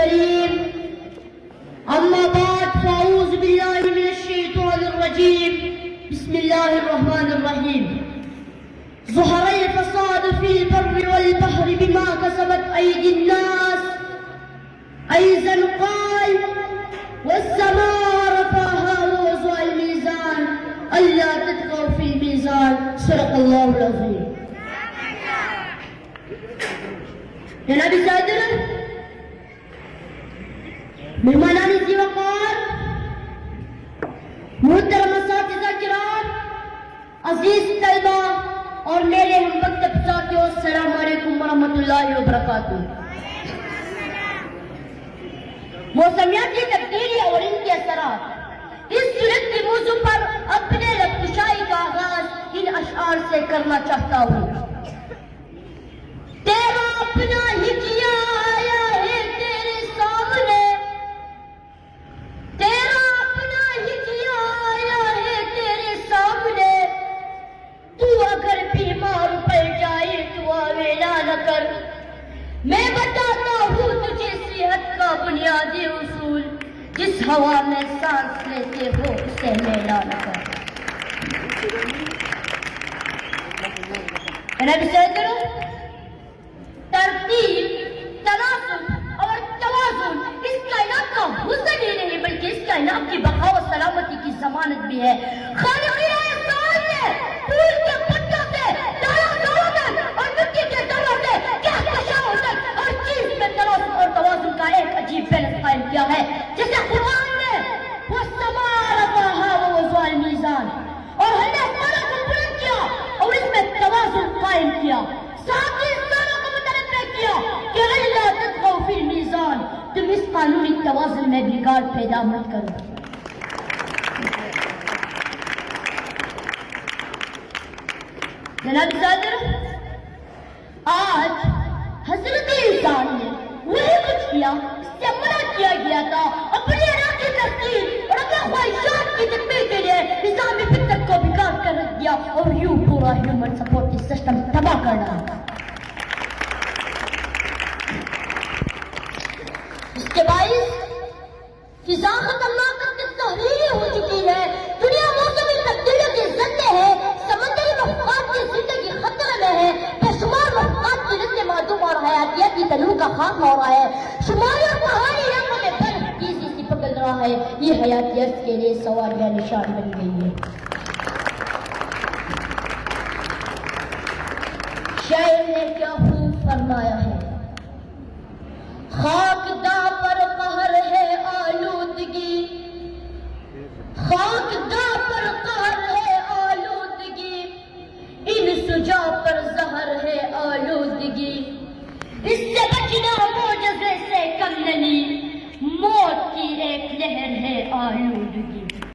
الكريم. أما بعد فأعوذ بالله من الشيطان الرجيم. بسم الله الرحمن الرحيم. ظهر الفساد في البر والبحر بما كسبت أيدي الناس. أيضا قال والسماء رفعها ووضع الميزان ألا تطغوا في الميزان. صدق الله العظيم. جناب صدر، مہمانان ذی وقار، محترم اساتذہ کرام، عزیز طلبہ اور میرے ہم مکتب ساتھیوں، السلام علیکم ورحمۃ اللہ وبرکاتہ۔ موسمیاتی تبدیلی اور ان کے اثرات، اس صورت کے موضوع پر اپنے لبکشائی کا آغاز ان اشعار سے کرنا چاہتا ہوں۔ تیرا اپنا ہی کیا آیا ہے تیرے سامنے، تیرا اپنا ہی کیا آیا ہے تیرے سامنے، تو اگر بیمار پڑ جائے تو آویلا نہ کر، میں بتاتا ہوں تجھے صحت کا بنیادی اصول، جس ہوا میں سانس لیتے ہو اسے میلا نہ کر۔ جناب صدر، ترتیب، تناسب اور توازن اس کائنات کا حسن ہی نہیں بلکہ اس کائنات کی بقا و سلامتی کی ضمانت بھی ہے۔ خالق احسان نے پھول کے پتوں سے، دانا دانوں تک اور مٹی کے ذروں سے کہکشاؤں تک ہر چیز میں تناسب اور توازن کا ایک عجیب بیلنس قائم کیا ہے، جسے قرآن نے وَالسَّمَاءَ رَفَعَهَا وَوَضَعَ الْمِيزَانَ، اور ہم نے آسمانوں کو بلند کیا اور اس میں توازن قائم کیا، ساتھ ہی انسانوں کو متنبہ کیا کہ اَلَّا تَطْغَوْا فِي الْمِيزَانِ، تم اس قانونی توازن میں بگاڑ پیدا مت کرو۔ جناب صدر، آج حضرت انسان نے وہی کچھ کیا اس سے منع کیا گیا تھا، اپنی اراضی تسلیم اور اپنے خواہشات کی تکمیل کے لیے نظام فطرت کو بگاڑ کر رکھ دیا اور یوں پورا ہیومن سپورٹ سسٹم تباہ کر ڈالا۔ اس کے باعث فضا خطرناک تحریری ہو چکی ہے، دنیا موسمی تبدیلیوں کی زندے ہے، سمندری مخلوقات کی زندگی خطرے میں ہے، بے شمار مخلوقات کی رزق معدوم اور حیاتیاتی تنوع کا خاتمہ ہو رہا ہے، شمالی اور پہاڑی علاقوں میں برف تیزی سے پگھل رہا ہے، یہ حیاتیت کے لیے سوالیہ نشان بن گئی ہے۔ شاعر نے کیا خوب فرمایا ہے، خاک دا پر قہر ہے آلودگی، خاک دا پر قہر ہے آلودگی، ان سجا پر زہر ہے آلودگی، اس سے بچنا معجزے سے کم نہیں، موت کی ایک لہر ہے آلودگی۔